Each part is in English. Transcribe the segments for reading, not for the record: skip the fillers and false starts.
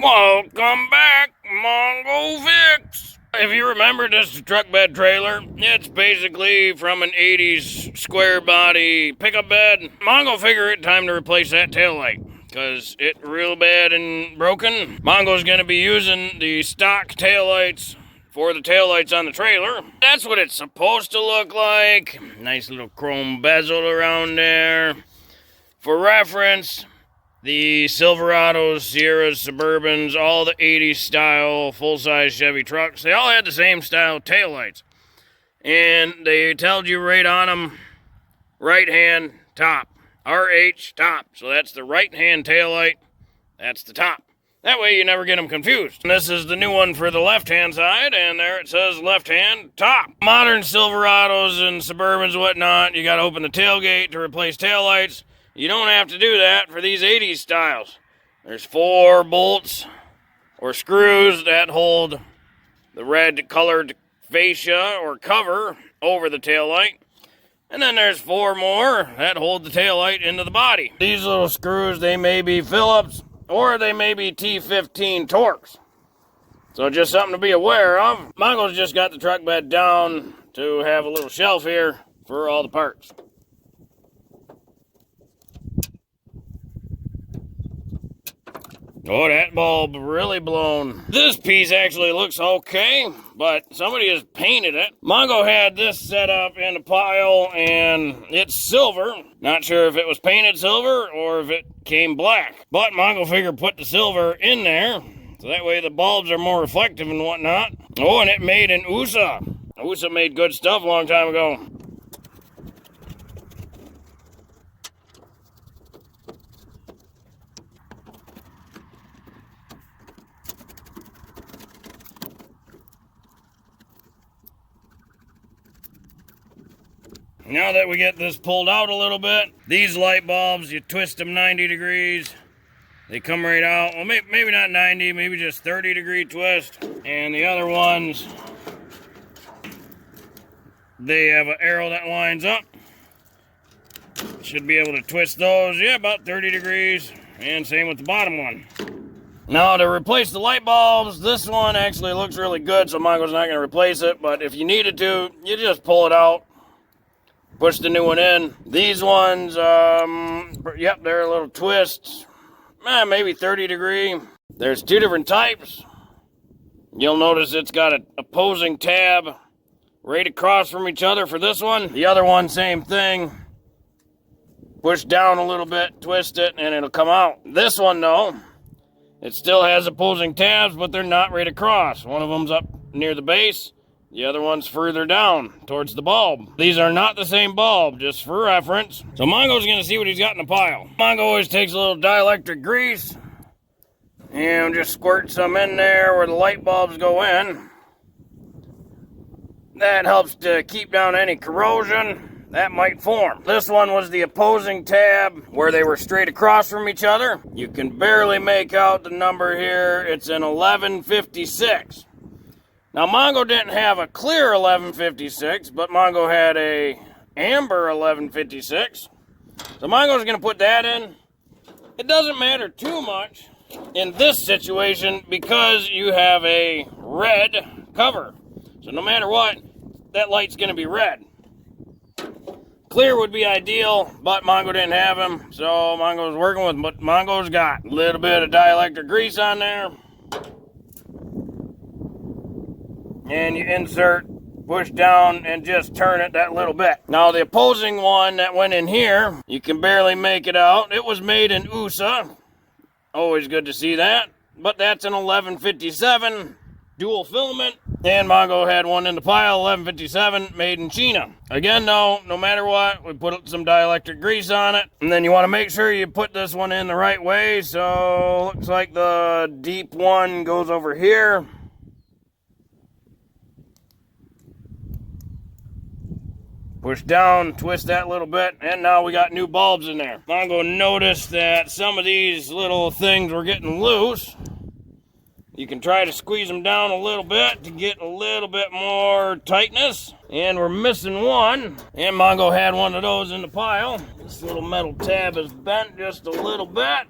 Welcome back, Mongo Fix. If you remember this truck bed trailer, it's basically from an 80s square body pickup bed. Mongo figured it time to replace that taillight because it's real bad and broken. Mongo's going to be using the stock taillights for the taillights on the trailer. That's what it's supposed to look like. Nice little chrome bezel around there. For reference, the Silverados, Sierras, Suburbans, all the 80s style full-size Chevy trucks, they all had the same style taillights. And they told you right on them, right hand top, RH top. So that's the right hand taillight, that's the top. That way you never get them confused. And this is the new one for the left-hand side, and there it says left-hand top. Modern Silverados and Suburbans and whatnot, you gotta open the tailgate to replace taillights. You don't have to do that for these 80s styles. There's 4 bolts or screws that hold the red colored fascia or cover over the taillight. And then there's 4 more that hold the taillight into the body. These little screws, they may be Phillips or they may be T15 Torques. So just something to be aware of. Mongo's just got the truck bed down to have a little shelf here for all the parts. Oh, that bulb really blown. This piece actually looks okay, but somebody has painted it. Mongo had this set up in a pile, and it's silver. Not sure if it was painted silver or if it came black. But Mongo figured put the silver in there, so that way the bulbs are more reflective and whatnot. Oh, and it made an USA. USA made good stuff a long time ago. Now that we get this pulled out a little bit, these light bulbs, you twist them 90 degrees, they come right out. Well, maybe not 90, maybe just 30-degree twist. And the other ones, they have an arrow that lines up. Should be able to twist those, yeah, about 30 degrees. And same with the bottom one. Now to replace the light bulbs, this one actually looks really good, so Mongo's not going to replace it. But if you needed to, you just pull it out. Push the new one in. These ones, yep, they're a little twists. Maybe 30 degree. There's 2 different types. You'll notice it's got an opposing tab right across from each other for this one. The other one, same thing. Push down a little bit, twist it, and it'll come out. This one, though, it still has opposing tabs, but they're not right across. One of them's up near the base. The other one's further down towards the bulb. These are not the same bulb, just for reference. So Mongo's gonna see what he's got in the pile. Mongo always takes a little dielectric grease and just squirt some in there where the light bulbs go in. That helps to keep down any corrosion that might form. This one was the opposing tab where they were straight across from each other. You can barely make out the number here. It's an 1156. Now, Mongo didn't have a clear 1156, but Mongo had a amber 1156. So Mongo's going to put that in. It doesn't matter too much in this situation because you have a red cover. So no matter what, that light's going to be red. Clear would be ideal, but Mongo didn't have them, so Mongo's working with what Mongo's got. A little bit of dielectric grease on there. And you insert, push down, and just turn it that little bit. Now, the opposing one that went in here, you can barely make it out. It was made in USA. Always good to see that. But that's an 1157 dual filament. And Mongo had one in the pile, 1157, made in China. Again, though, no matter what, we put some dielectric grease on it. And then you want to make sure you put this one in the right way. So, looks like the deep one goes over here. Push down, twist that little bit, and now we got new bulbs in there. Mongo noticed that some of these little things were getting loose. You can try to squeeze them down a little bit to get a little bit more tightness. And we're missing one. And Mongo had one of those in the pile. This little metal tab is bent just a little bit.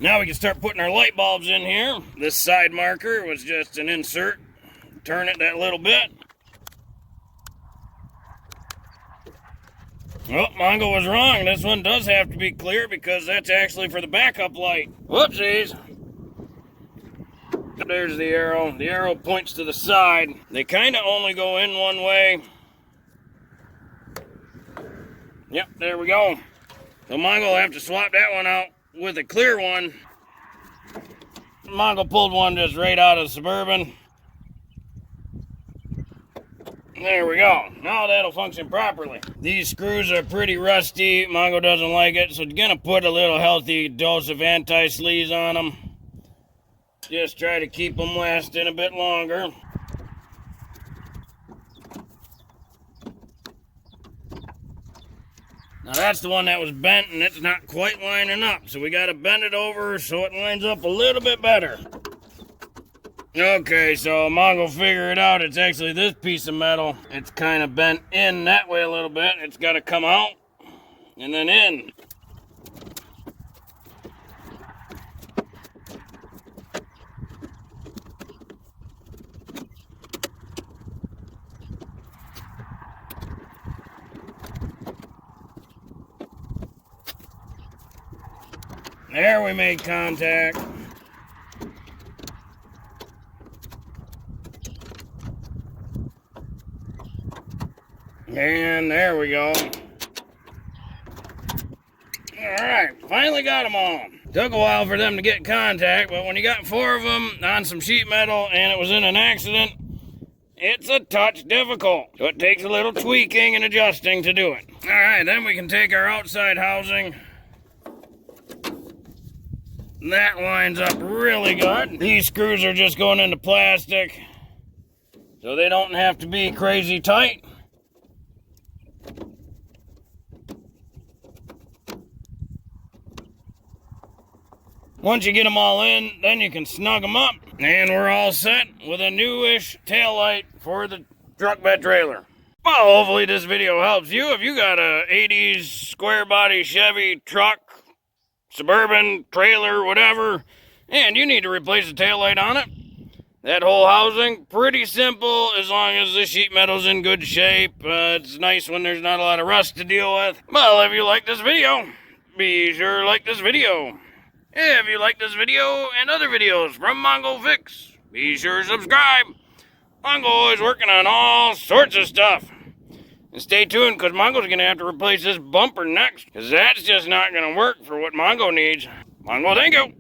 Now we can start putting our light bulbs in here. This side marker was just an insert. Turn it that little bit. Oh, Mongo was wrong. This one does have to be clear because that's actually for the backup light. Whoopsies. There's the arrow. The arrow points to the side. They kind of only go in one way. Yep, there we go. So Mongo will have to swap that one out with a clear one. Mongo pulled one just right out of the Suburban. There we go. Now that'll function properly. These screws are pretty rusty. Mongo doesn't like it, so you're gonna put a little healthy dose of anti-sleaze on them. Just try to keep them lasting a bit longer. Now that's the one that was bent and it's not quite lining up, so we gotta bend it over so it lines up a little bit better. Okay, so Mongo figured it out. It's actually this piece of metal. It's kind of bent in that way a little bit. It's got to come out and then in. There we made contact. And there we go. Alright, finally got them all. Took a while for them to get in contact, but when you got 4 of them on some sheet metal and it was in an accident, it's a touch difficult. So it takes a little tweaking and adjusting to do it. Alright, then we can take our outside housing. That lines up really good. These screws are just going into plastic, so they don't have to be crazy tight. Once you get them all in, then you can snug them up. And we're all set with a newish taillight for the truck bed trailer. Well, hopefully this video helps you. If you got a 80s square body Chevy truck, Suburban, trailer, whatever, and you need to replace the taillight on it, that whole housing, pretty simple as long as the sheet metal's in good shape. It's nice when there's not a lot of rust to deal with. Well, if you like this video, be sure to like this video. If you like this video and other videos from Mongo Fix, be sure to subscribe. Mongo is working on all sorts of stuff. And stay tuned, because Mongo's going to have to replace this bumper next, because that's just not going to work for what Mongo needs. Mongo, thank you.